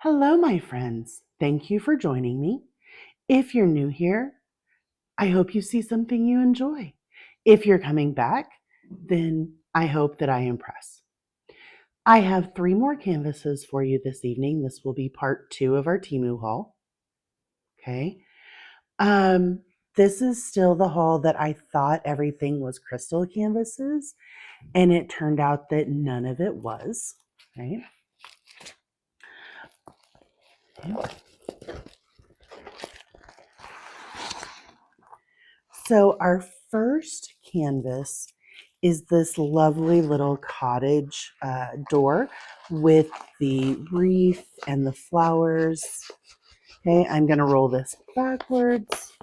Hello, my friends. Thank you for joining me. If you're new here, I hope you see something you enjoy. If you're coming back, then I hope that I impress. I have three more canvases for you this evening. This will be part two of our Temu haul. Okay. Um, this is still the haul that I thought everything was crystal canvases, and it turned out that none of it was. Right. So our first canvas is this lovely little cottage door with the wreath and the flowers. Okay, I'm going to roll this backwards,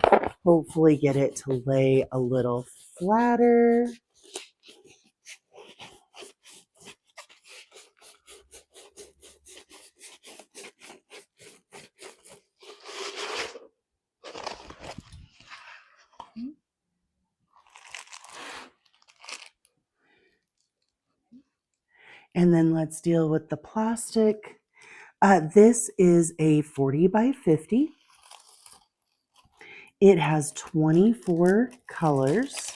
hopefully get it to lay a little flatter. And then let's deal with the plastic. This is a 40 by 50. It has 24 colors.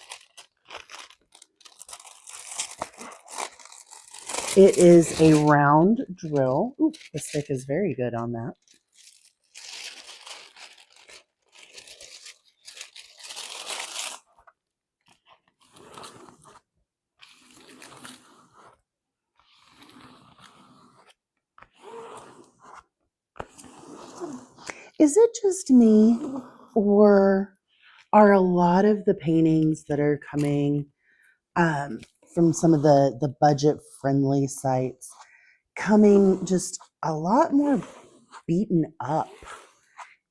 It is a round drill. Ooh, the stick is very good on that. Is it just me, or are a lot of the paintings that are coming um, from some of the budget-friendly sites coming just a lot more beaten up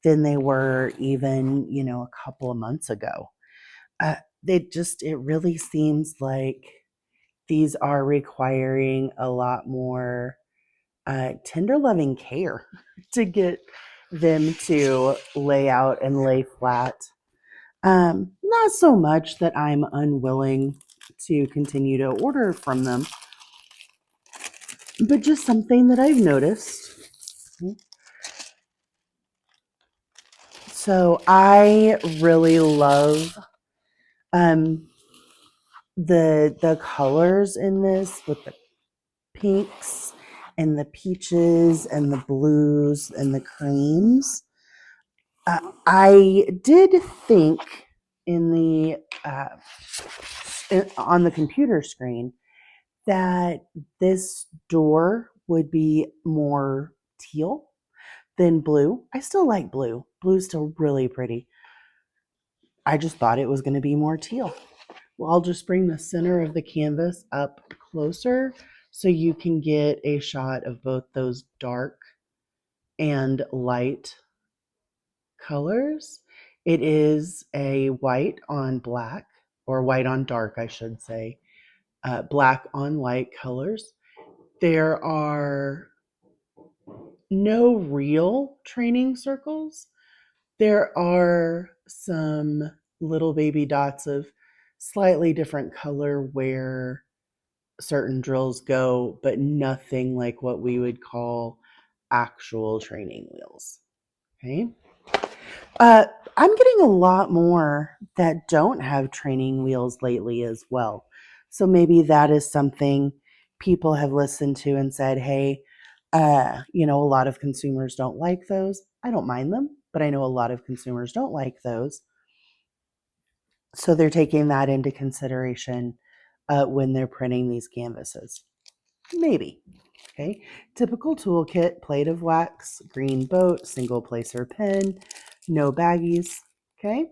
than they were even, a couple of months ago? It really seems like these are requiring a lot more tender loving care to get them to lay out and lay flat. Not so much that I'm unwilling to continue to order from them, but just something that I've noticed. So I really love um, the colors in this with the pinks and the peaches and the blues and the creams. I did think in the on the computer screen that this door would be more teal than blue. I still like blue. Blue's still really pretty. I just thought it was going to be more teal. Well, I'll just bring the center of the canvas up closer so you can get a shot of both those dark and light colors. It is a white on black, or white on dark, I should say, black on light colors. There are no real training circles. There are some little baby dots of slightly different color where certain drills go, but nothing like what we would call actual training wheels. Okay. Uh, I'm getting a lot more that don't have training wheels lately as well. So maybe that is something people have listened to and said, hey, a lot of consumers don't like those. I don't mind them, but I know a lot of consumers don't like those. So they're taking that into consideration when they're printing these canvases. Maybe. Okay. Typical toolkit: plate of wax, green boat, single placer pen, no baggies. Okay.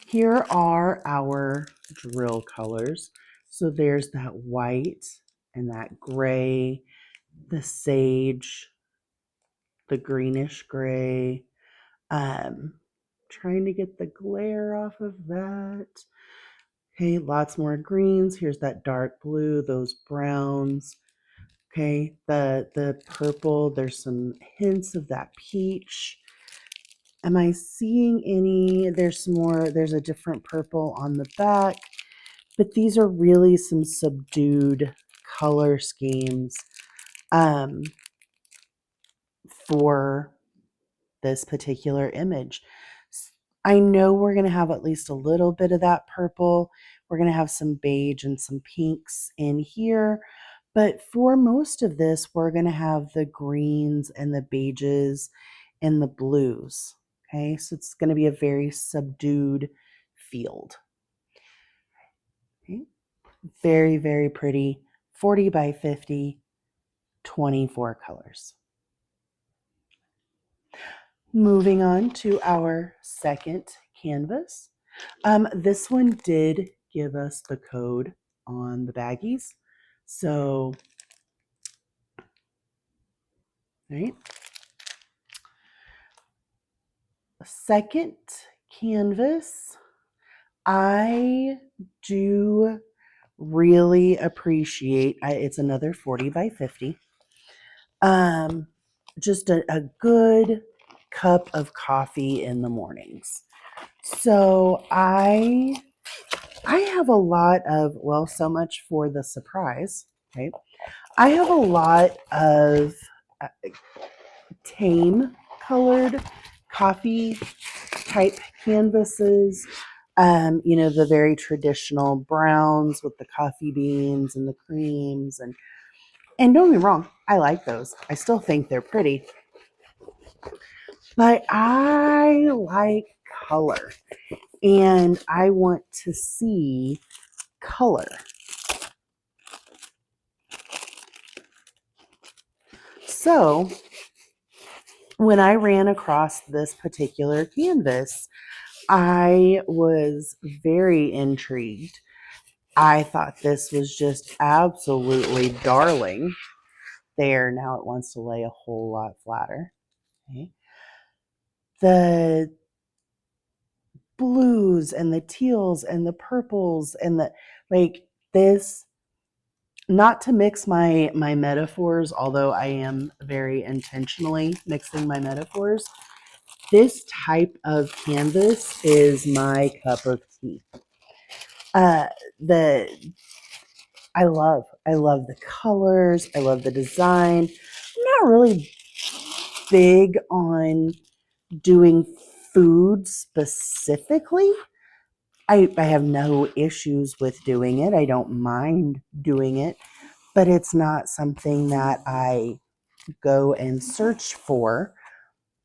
Here are our drill colors. So there's that white and that gray, the sage, the greenish gray. Trying to get the glare off of that. Okay, lots more greens. Here's that dark blue, those browns. Okay, the purple, there's some hints of that peach. Am I seeing any? There's some more, there's a different purple on the back, but these are really some subdued color schemes. Um, for this particular image. I know we're going to have at least a little bit of that purple. We're going to have some beige and some pinks in here. But for most of this, we're going to have the greens and the beiges and the blues. Okay, so it's going to be a very subdued field. Okay. Very, very pretty. 40 by 50, 24 colors. Moving on to our second canvas. This one did give us the code on the baggies. So, right. Second canvas, I do really appreciate, it's another 40 by 50. Just a good cup of coffee in the mornings. So I have a lot of, well, so much for the surprise, right? I have a lot of tame colored coffee type canvases. The very traditional browns with the coffee beans and the creams, and don't get me wrong, I like those. I still think they're pretty. But I like color, and I want to see color. So when I ran across this particular canvas, I was very intrigued. I thought this was just absolutely darling. There, now it wants to lay a whole lot flatter. Okay. The blues and the teals and the purples and the, like, this, not to mix my metaphors, although I am very intentionally mixing my metaphors. This type of canvas is my cup of tea. The I love the colors. I love the design. I'm not really big on doing food specifically. I have no issues with doing it. I don't mind doing it, but it's not something that I go and search for.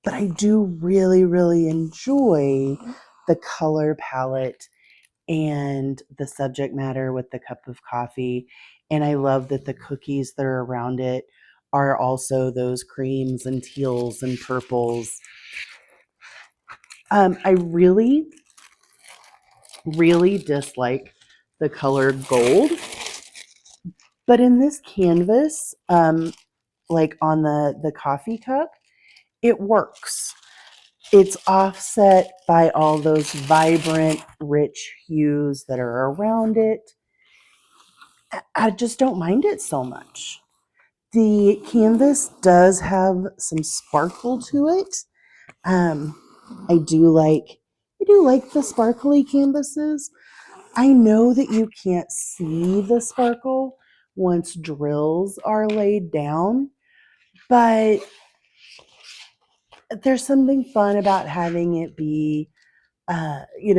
But I do really, really enjoy the color palette and the subject matter with the cup of coffee. And I love that the cookies that are around it are also those creams and teals and purples. I really, really dislike the color gold. But in this canvas, like on the coffee cup, it works. It's offset by all those vibrant, rich hues that are around it. I just don't mind it so much. The canvas does have some sparkle to it. Um, I do like the sparkly canvases. I know that you can't see the sparkle once drills are laid down, but there's something fun about having it be,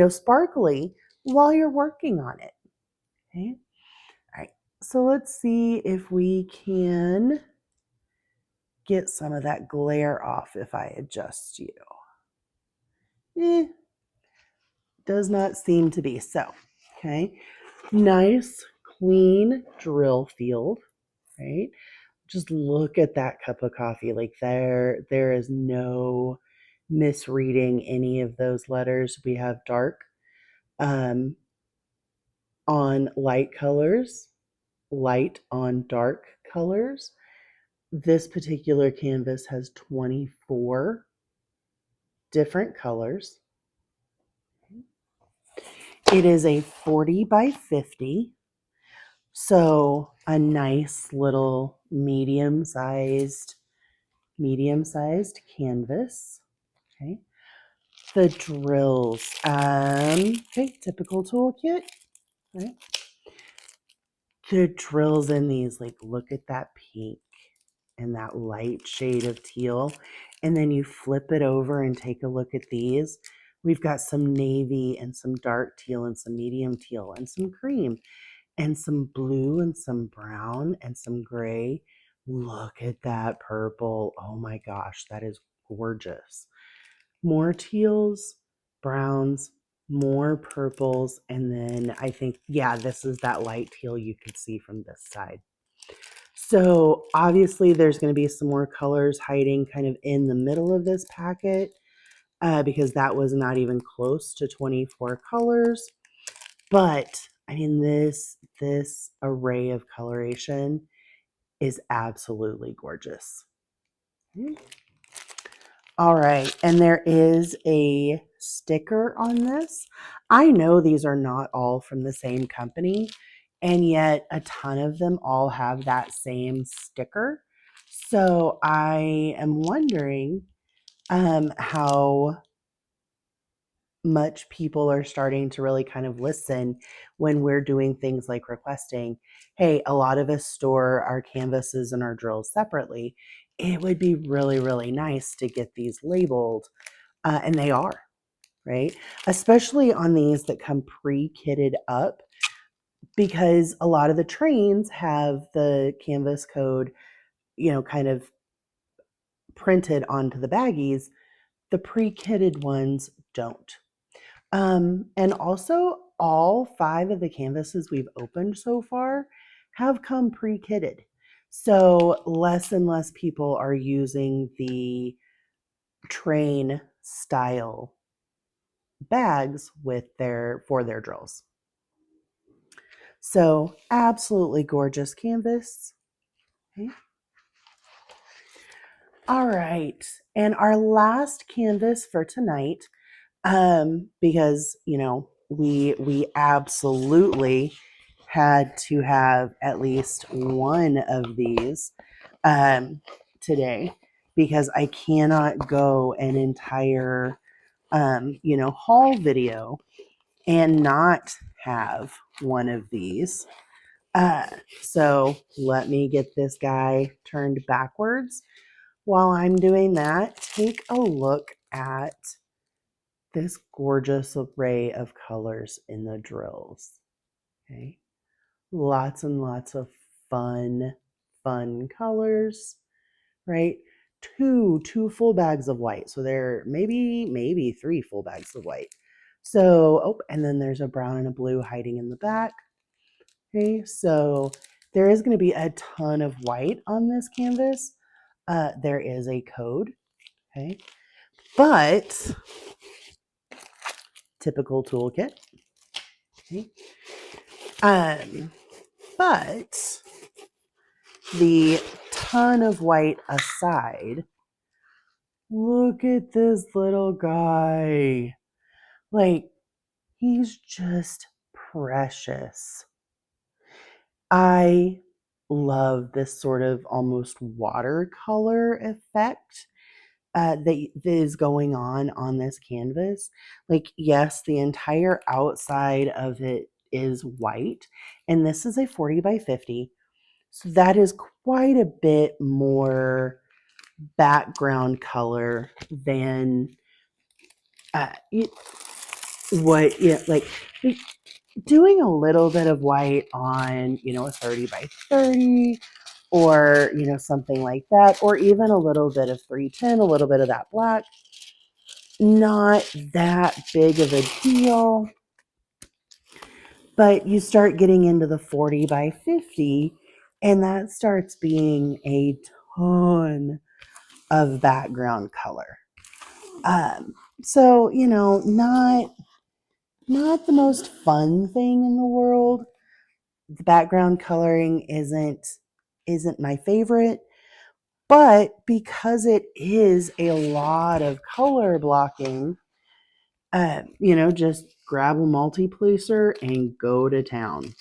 sparkly while you're working on it. Okay. All right. So let's see if we can get some of that glare off if I adjust you. Does not seem to be so. Okay. Nice, clean drill field, right? Just look at that cup of coffee. Like there is no misreading any of those letters. We have dark on light colors, light on dark colors. This particular canvas has 24 different colors. It is a 40 by 50. So a nice little medium-sized canvas. Okay. The drills. Okay, typical toolkit. Right. The drills in these, like, look at that pink and that light shade of teal. And then you flip it over and take a look at these. We've got some navy and some dark teal and some medium teal and some cream and some blue and some brown and some gray. Look at that purple. Oh my gosh, that is gorgeous. More teals, browns, more purples, and then I think, yeah, this is that light teal you could see from this side. So obviously there's going to be some more colors hiding kind of in the middle of this packet because that was not even close to 24 colors. But I mean, this array of coloration is absolutely gorgeous. All right, and there is a sticker on this. I know these are not all from the same company, and yet a ton of them all have that same sticker. So I am wondering how much people are starting to really kind of listen when we're doing things like requesting, hey, a lot of us store our canvases and our drills separately. It would be really, really nice to get these labeled, and they are, right? Especially on these that come pre-kitted up, because a lot of the trains have the canvas code, kind of printed onto the baggies. The pre-kitted ones don't. And also, all 5 of the canvases we've opened so far have come pre-kitted. So less and less people are using the train style bags for their drills. So absolutely gorgeous canvas. Okay. All right. And our last canvas for tonight, because we absolutely had to have at least one of these today, because I cannot go an entire haul video and not have one of these. So let me get this guy turned backwards. While I'm doing that, take a look at this gorgeous array of colors in the drills. Okay. Lots and lots of fun colors, right? Two full bags of white. So there maybe 3 full bags of white. So, and then there's a brown and a blue hiding in the back. Okay, so there is going to be a ton of white on this canvas. There is a code, okay? But typical toolkit. Okay. But the ton of white aside, look at this little guy. Like, he's just precious. I love this sort of almost watercolor effect that is going on this canvas. Like, yes, the entire outside of it is white, and this is a 40 by 50. So that is quite a bit more background color than like doing a little bit of white on, a 30 by 30 or, something like that, or even a little bit of 310, a little bit of that black. Not that big of a deal. But you start getting into the 40 by 50, and that starts being a ton of background color. So, not the most fun thing in the world. The background coloring isn't my favorite, but because it is a lot of color blocking, just grab a multi-placer and go to town.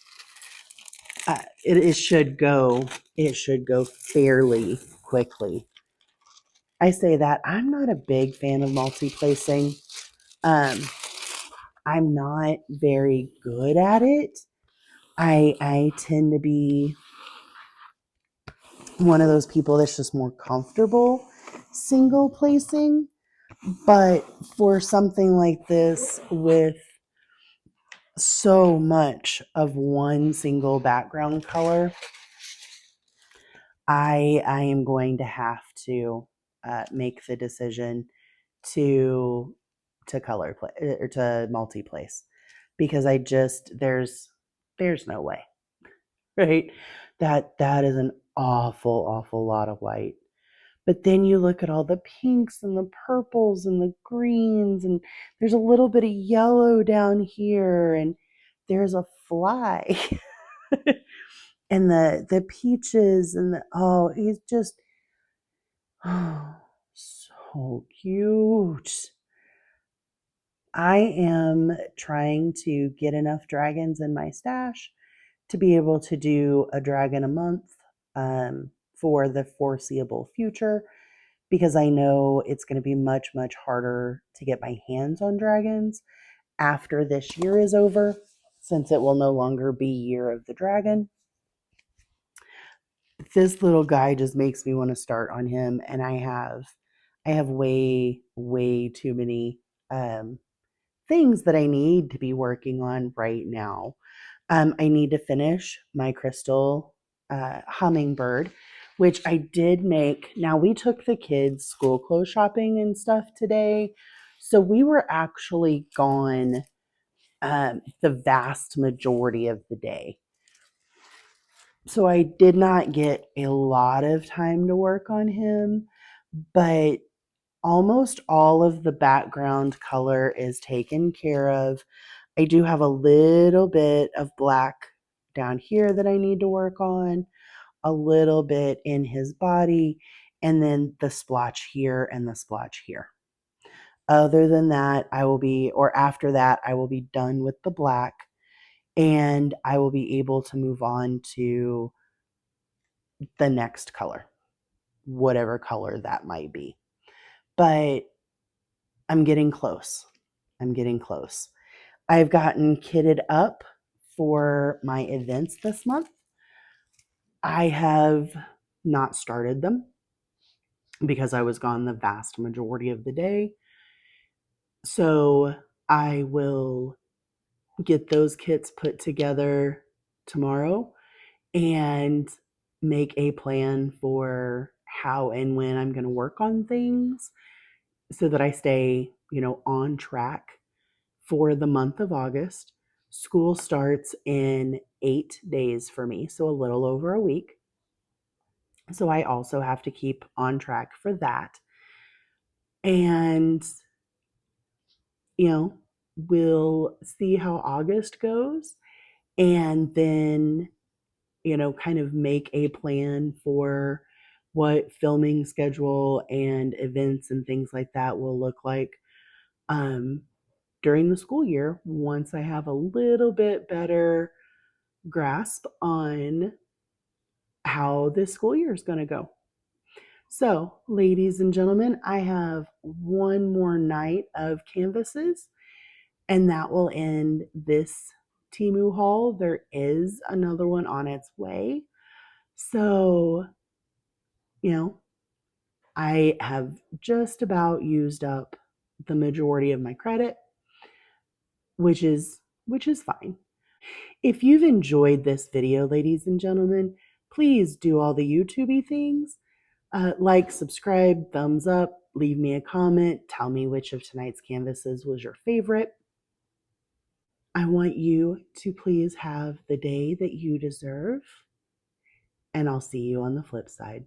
It should go fairly quickly. I say that I'm not a big fan of multi-placing. I'm not very good at it. I tend to be one of those people that's just more comfortable single placing. But for something like this with so much of one single background color, I am going to have to make the decision to color play or to multi place, because I just there's no way, right? That is an awful lot of white. But then you look at all the pinks and the purples and the greens, and there's a little bit of yellow down here, and there's a fly, and the peaches, and he's just so cute. I am trying to get enough dragons in my stash to be able to do a dragon a month for the foreseeable future, because I know it's going to be much harder to get my hands on dragons after this year is over, since it will no longer be Year of the Dragon. This little guy just makes me want to start on him, and I have way too many um, things that I need to be working on right now. I need to finish my crystal hummingbird, which I did make. Now, we took the kids school clothes shopping and stuff today, so we were actually gone the vast majority of the day. So I did not get a lot of time to work on him, but almost all of the background color is taken care of. I do have a little bit of black down here that I need to work on, a little bit in his body, and then the splotch here and the splotch here. Other than that, or after that, I will be done with the black, and I will be able to move on to the next color, whatever color that might be. But I'm getting close. I'm getting close. I've gotten kitted up for my events this month. I have not started them because I was gone the vast majority of the day. So I will get those kits put together tomorrow and make a plan for how and when I'm going to work on things so that I stay, on track for the month of August. School starts in 8 days for me, so a little over a week. So I also have to keep on track for that. And, we'll see how August goes, and then, kind of make a plan for what filming schedule and events and things like that will look like um, during the school year, once I have a little bit better grasp on how this school year is going to go. So, ladies and gentlemen, I have one more night of canvases, and that will end this Temu haul. There is another one on its way. So, you know, I have just about used up the majority of my credit, which is fine. If you've enjoyed this video, ladies and gentlemen, please do all the YouTubey things. Like, subscribe, thumbs up, leave me a comment, tell me which of tonight's canvases was your favorite. I want you to please have the day that you deserve, and I'll see you on the flip side.